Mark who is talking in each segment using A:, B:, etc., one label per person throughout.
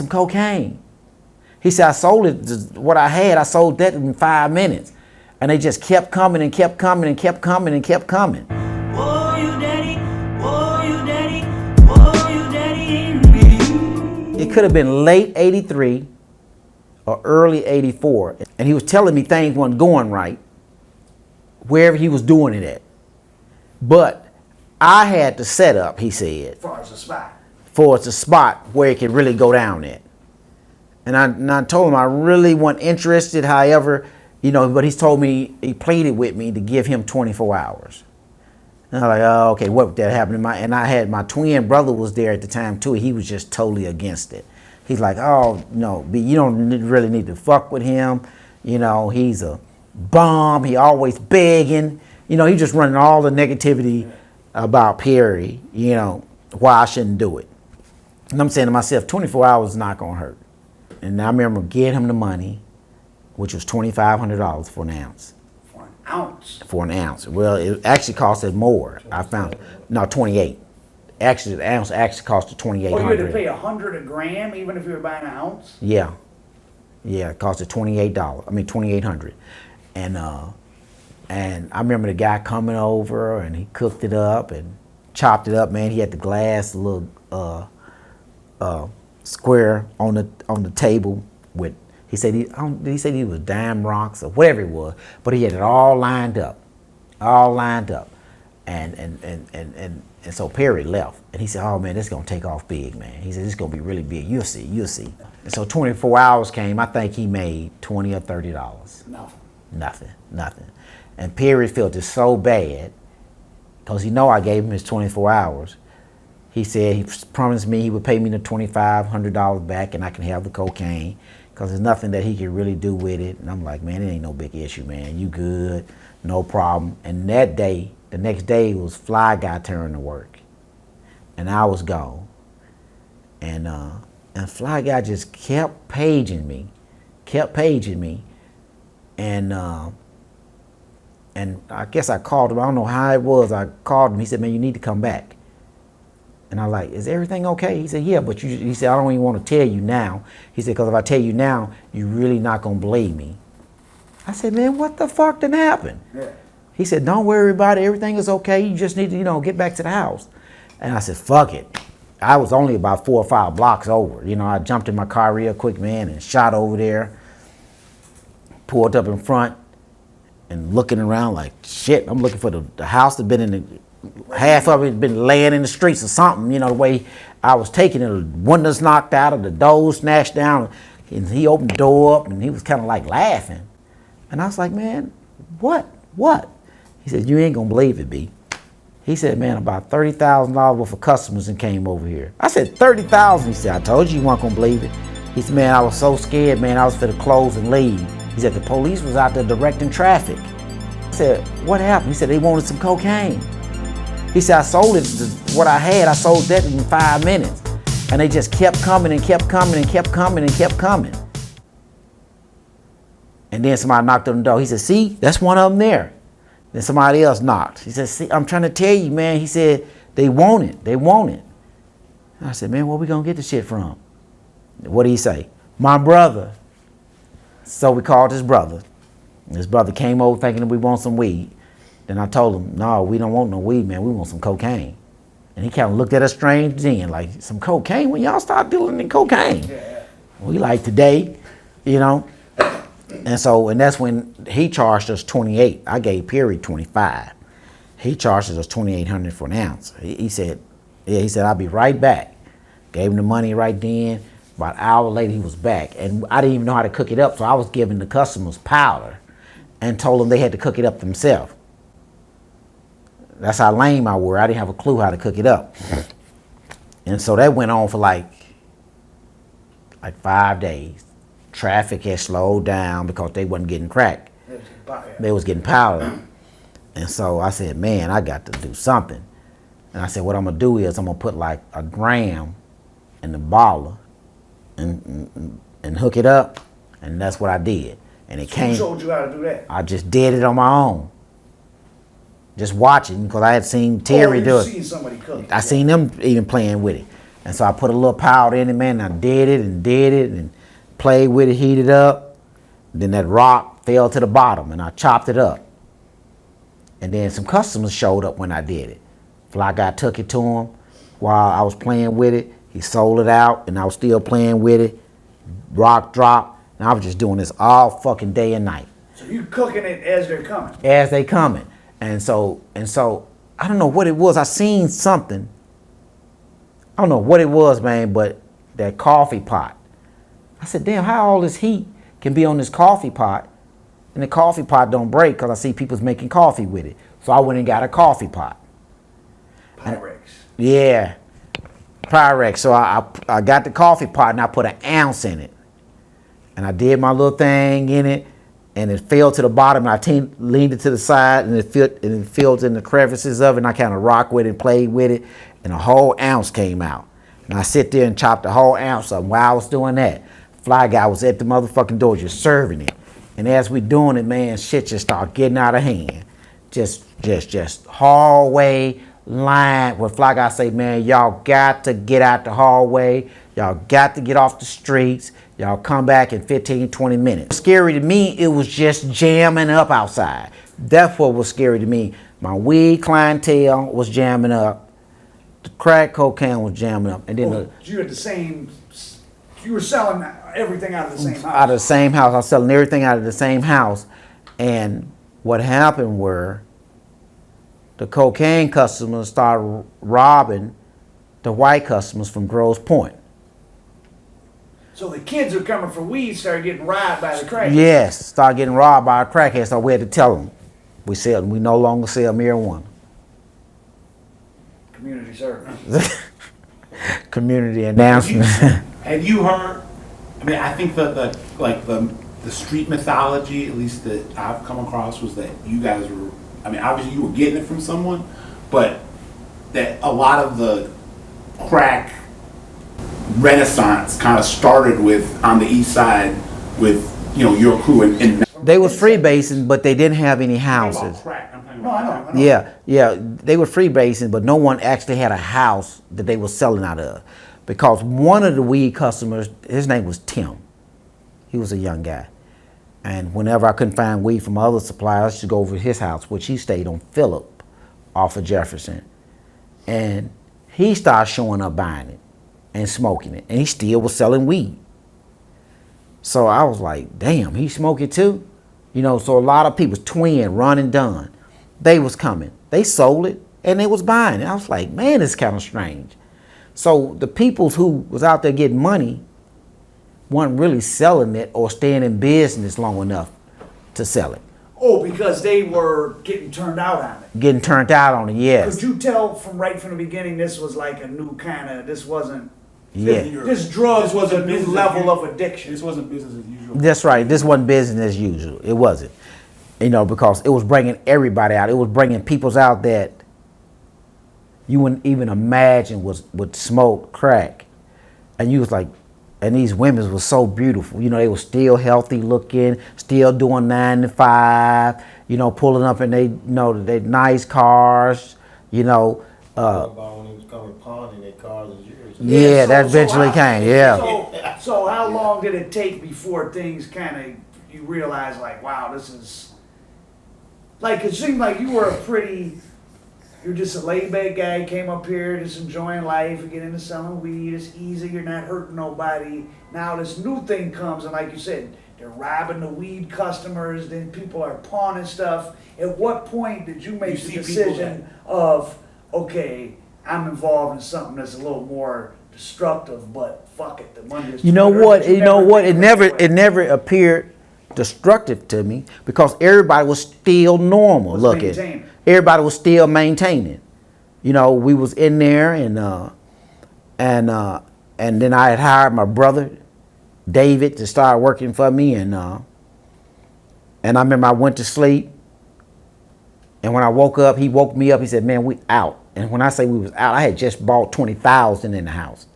A: some cocaine. He said, I sold it, what I had, I sold that in 5 minutes. And they just kept coming and kept coming and kept coming and kept coming.
B: Whoa, you daddy, whoa, you daddy, whoa, you daddy in me.
A: It could have been late 83 or early 84. And he was telling me things weren't going right wherever he was doing it at. But I had the setup, he said.
C: As far as a spot.
A: For it's a spot where it could really go down at. And I told him I really wasn't interested, however, but he's told me, he pleaded with me to give him 24 hours. And I'm like, oh, okay, what that happened? And I had my twin brother was there at the time too. He was just totally against it. He's like, oh, no, you don't really need to fuck with him. He's a bum. He always begging. He's just running all the negativity about Perry, why I shouldn't do it. And I'm saying to myself, 24 hours is not going to hurt. And I remember getting him the money, which was $2,500 for an ounce.
C: For an ounce?
A: For an ounce. Well, it actually costed more. I found, no, 28. Actually, the ounce actually costed $2,800.
C: Oh, you had to pay $100 a gram even if you were buying an ounce?
A: Yeah. Yeah, it costed $2,800. And I remember the guy coming over and he cooked it up and chopped it up, man. He had the glass little square on the table with, he said he was dime rocks or whatever it was, but he had it all lined up. And so Perry left and he said, oh man, this is gonna take off big, man. He said, this is gonna be really big, you'll see. And so 24 hours came, I think he made $20 or $30. Nothing. And Perry felt it so bad, because I gave him his 24 hours. He said he promised me he would pay me the $2,500 back and I can have the cocaine, because there's nothing that he can really do with it. And I'm like, man, it ain't no big issue, man. You good, no problem. And that day, the next day, was Fly Guy turn to work. And I was gone. And Fly Guy just kept paging me. And I guess I called him. I don't know how it was. I called him. He said, man, you need to come back. And I was like, is everything okay? He said, yeah, but he said, I don't even want to tell you now. He said, because if I tell you now, you're really not going to believe me. I said, man, what the fuck done happened?
C: Yeah.
A: He said, don't worry about it. Everything is okay. You just need to, get back to the house. And I said, fuck it. I was only about 4 or 5 blocks over. I jumped in my car real quick, man, and shot over there. Pulled up in front and looking around like, shit, I'm looking for the house that been in the, half of it been laying in the streets or something, the way I was taking it, the windows knocked out or the doors snatched down. And he opened the door up and he was kind of like laughing. And I was like, man, what? He said, you ain't gonna believe it, B. He said, man, about $30,000 worth of customers and came over here. I said, 30,000. He said, I told you weren't gonna believe it. He said, man, I was so scared, man, I was finna close and leave. He said, the police was out there directing traffic. I said, what happened? He said, they wanted some cocaine. He said, I sold it, what I had, I sold that in 5 minutes. And they just kept coming and kept coming and kept coming and kept coming. And then somebody knocked on the door. He said, see, that's one of them there. Then somebody else knocked. He said, see, I'm trying to tell you, man. He said, they want it. And I said, man, where we gonna get the shit from? What did he say? My brother. So we called his brother. His brother came over thinking that we want some weed. Then I told him, no, we don't want no weed, man. We want some cocaine. And he kind of looked at us strange then, like, some cocaine? When y'all start dealing in cocaine?
C: Yeah.
A: We like today, And that's when he charged us 28. I gave Perry 25. He charged us 2,800 for an ounce. He said, I'll be right back. Gave him the money right then. About an hour later, he was back. And I didn't even know how to cook it up, so I was giving the customers powder and told them they had to cook it up themselves. That's how lame I were. I didn't have a clue how to cook it up. And so that went on for like 5 days. Traffic had slowed down because they wasn't getting crack. They was getting powder. And so I said, man, I got to do something. And I said, what I'm gonna do is I'm gonna put like a gram in the bottler and hook it up. And that's what I did. And it came.
C: Who showed you how to do that?
A: I just did it on my own. Just watching, because I had seen Terry do it.
C: Seen somebody cook it.
A: I seen them even playing with it. And so I put a little powder in it, man, and I did it and played with it, heated up. Then that rock fell to the bottom and I chopped it up. And then some customers showed up when I did it. Fly Guy took it to him while I was playing with it. He sold it out and I was still playing with it. Rock dropped, and I was just doing this all fucking day and night.
C: So you cooking it as they're coming.
A: As they coming. And so I don't know what it was. I seen something. I don't know what it was, man, but that coffee pot. I said, damn, how all this heat can be on this coffee pot and the coffee pot don't break because I see people's making coffee with it. So I went and got a coffee pot.
C: Pyrex.
A: Yeah, Pyrex. So I got the coffee pot and I put an ounce in it. And I did my little thing in it and it fell to the bottom and I leaned it to the side and it filled in the crevices of it and I kind of rocked with it and played with it and a whole ounce came out. And I sit there and chopped the whole ounce up. While I was doing that, Fly Guy was at the motherfucking door just serving it. And as we doing it, man, shit just started getting out of hand. Just hallway line where Fly Guy say, man, y'all got to get out the hallway. Y'all got to get off the streets. Y'all come back in 15, 20 minutes. Scary to me, it was just jamming up outside. That's what was scary to me. My weed clientele was jamming up. The crack cocaine was jamming up. And then
C: You had the same, you were selling everything out of the same house.
A: out of the same house. I was selling everything out of the same house. And what happened were the cocaine customers started robbing the white customers from Grosse Pointe.
C: So the kids who are coming for weed started getting robbed by the crack.
A: Yes, started getting robbed by a crackhead. So we had to tell them we no longer sell marijuana.
C: Community service.
A: Community announcement.
D: Have you heard? I mean, I think the street mythology, at least that I've come across, was that you guys were. I mean, obviously you were getting it from someone, but that a lot of the crack renaissance kind of started with on the east side with your crew and
A: They was freebasing, but they didn't have any houses.
D: Crack. I'm talking
C: No,
D: about
C: I know.
A: Yeah, they were freebasing, but no one actually had a house that they were selling out of. Because one of the weed customers, his name was Tim. He was a young guy. And whenever I couldn't find weed from other suppliers, I used to go over to his house, which he stayed on Phillip off of Jefferson. And he started showing up buying it and smoking it. And he still was selling weed. So I was like, damn, he smoke it too? So a lot of people, Twin, Run and Dunn, they was coming. They sold it and they was buying it. I was like, man, it's kind of strange. So the people who was out there getting money weren't really selling it or staying in business long enough to sell it.
C: Oh, because they were getting turned out on it.
A: Getting turned out on it, yes.
C: Could you tell right from the beginning this was like a new kind of, this wasn't,
A: Yeah.
C: this drugs
D: This
C: was a
D: wasn't
C: new
D: business
C: level
D: as
C: of addiction.
D: This wasn't business as usual.
A: That's right. This wasn't business as usual. It wasn't. Because it was bringing everybody out. It was bringing peoples out that you wouldn't even imagine would smoke crack. And you was like, and these women were so beautiful. They were still healthy looking, still doing 9 to 5, pulling up in they nice cars,
E: About when he was coming pawning their cars as yours.
A: Yeah, that eventually came, yeah.
C: So how long did it take before things kind of, you realized like, wow, this is, like it seemed like you were you're just a laid back guy, came up here just enjoying life, you get into selling weed, it's easy, you're not hurting nobody. Now this new thing comes and like you said, they're robbing the weed customers, then people are pawning stuff. At what point did you make the decision of, okay, I'm involved in something that's a little more destructive, but fuck it, the money is.
A: You know what? It never appeared destructive to me because everybody was still normal looking.
C: Maintaining.
A: Everybody was still maintaining. We was in there and then I had hired my brother David to start working for me and I remember I went to sleep and when I woke up, he woke me up. He said, "Man, we out." And when I say we was out, I had just bought 20,000 in the house.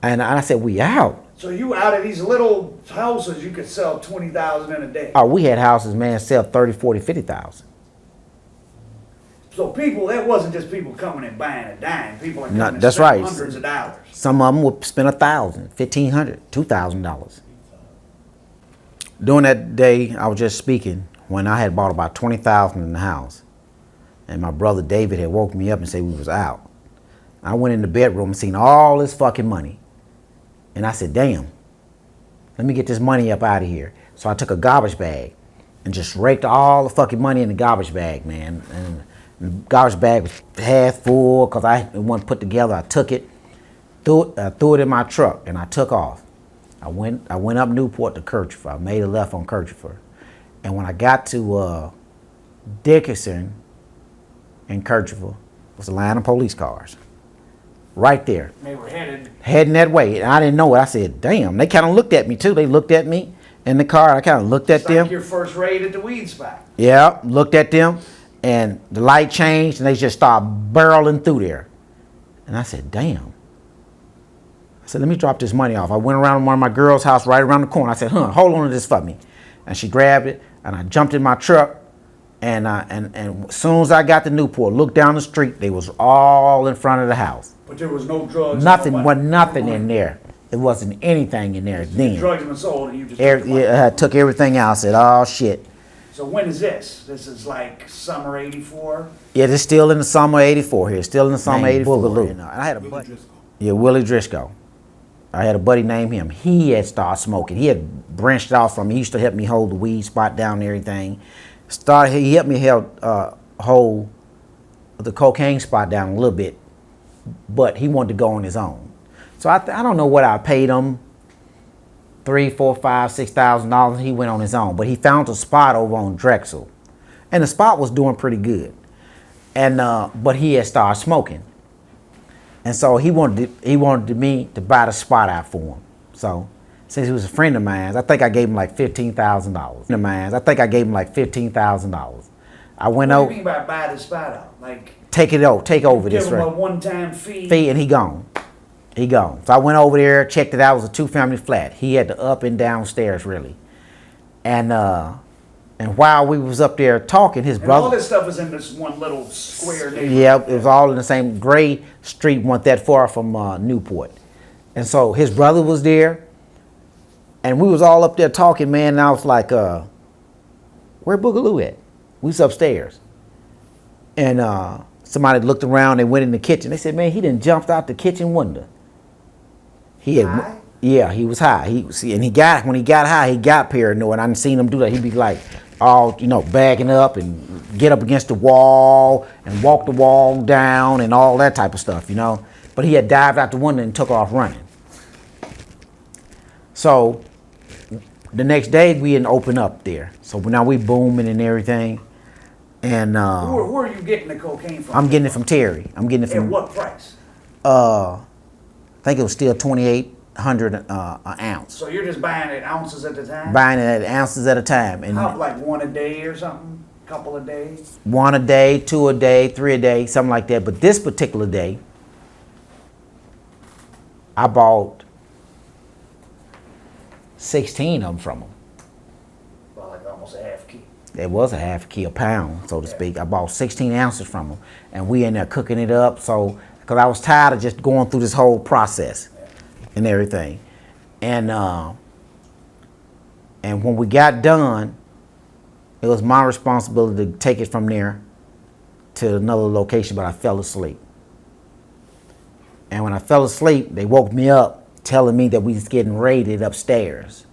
A: And I said, "We out."
C: So you out of these little houses, you could sell 20,000 in a day.
A: Oh, we had houses, man, sell 30, 40, 50,000.
C: So people, that wasn't just people coming and buying a dime. People are coming and
A: That's
C: spending
A: right.
C: hundreds of dollars.
A: Some of them would spend $1,000, $1,500, $2,000. During that day, I was just speaking when I had bought about $20,000 in the house, and my brother David had woke me up and said we was out. I went in the bedroom and seen all this fucking money, and I said, "Damn, let me get this money up out of here." So I took a garbage bag and just raked all the fucking money in the garbage bag, man. And the garbage bag was half full because it wasn't put together. I took it, threw it in my truck, and I took off. I went up Newport to Kerchever. I made a left on Kerchever. And when I got to Dickinson and Kerchever, was a line of police cars. Right there.
C: They were
A: Heading that way. And I didn't know it. I said, damn. They kind of looked at me too. They looked at me in the car. I kind of looked at
C: it's
A: them.
C: like your first raid at the weed spot.
A: Yeah, looked at them. And the light changed and they just started barreling through there. And I said, damn. I said, let me drop this money off. I went around one of my girls' house right around the corner. I said, hold on to this for me. And she grabbed it and I jumped in my truck. And as soon as I got to Newport, looked down the street, they was all in front of the house.
C: But there was no drugs.
A: Nothing,
C: no
A: wasn't nothing in there. It wasn't anything in there then.
C: Drugs and sold, and you just took the money.
A: I took everything out. I said, oh shit.
C: So when is this? This is like summer '84.
A: Yeah, it's still in the summer '84 here. Still in the summer '84. Boogaloo. And I had a
D: Willie
A: buddy.
D: Driscoll.
A: Yeah, Willie Driscoll. I had a buddy named him. He had started smoking. He had branched off from me. He used to help me hold the weed spot down and everything. He helped me hold the cocaine spot down a little bit, but he wanted to go on his own. So I don't know what I paid him, $3,000, $4,000, $5,000, $6,000. He went on his own, but he found a spot over on Drexel, and the spot was doing pretty good. And but he had started smoking, and so he wanted me to buy the spot out for him. So since he was a friend of mine, I think I gave him like $15,000. I went
C: What do
A: over.
C: you mean by buy the spot out? Like
A: Take over
C: give
A: this
C: them a
A: right.
C: one-time fee.
A: And he gone. So I went over there, checked it out. It was a 2-family flat. He had the up and down stairs really. And while we was up there talking, his
C: And
A: brother.
C: all this stuff is in this one little square neighborhood.
A: Yeah, it was all in the same gray street, wasn't that far from Newport. And so his brother was there, and we was all up there talking, man, and I was like, where Boogaloo at? We was upstairs. And somebody looked around, they went in the kitchen. They said, man, he done jumped out the kitchen window.
C: High?
A: Yeah, he was high. When he got high, he got paranoid. I done seen him do that. He'd be like, all, bagging up and get up against the wall and walk the wall down and all that type of stuff, But he had dived out the window and took off running. So the next day we didn't open up there. So now we booming and everything. And
C: Who are you getting the cocaine from?
A: I'm getting it from Terry. I'm getting it
C: At
A: from.
C: what price?
A: I think it was still $2,800 an ounce.
C: So you're just buying it ounces at the time?
A: Buying it at ounces at a time, and
C: How, like one a day or something? Couple of days?
A: 1 a day, 2 a day, 3 a day, something like that. But this particular day, I bought 16 of them from him.
C: Well, like almost a half key.
A: It was a half key, a pound, so to speak. I bought 16 ounces from him, and we in there cooking it up. So, because I was tired of just going through this whole process and everything, and when we got done, it was my responsibility to take it from there to another location, but I fell asleep. And when I fell asleep, they woke me up telling me that we was getting raided upstairs.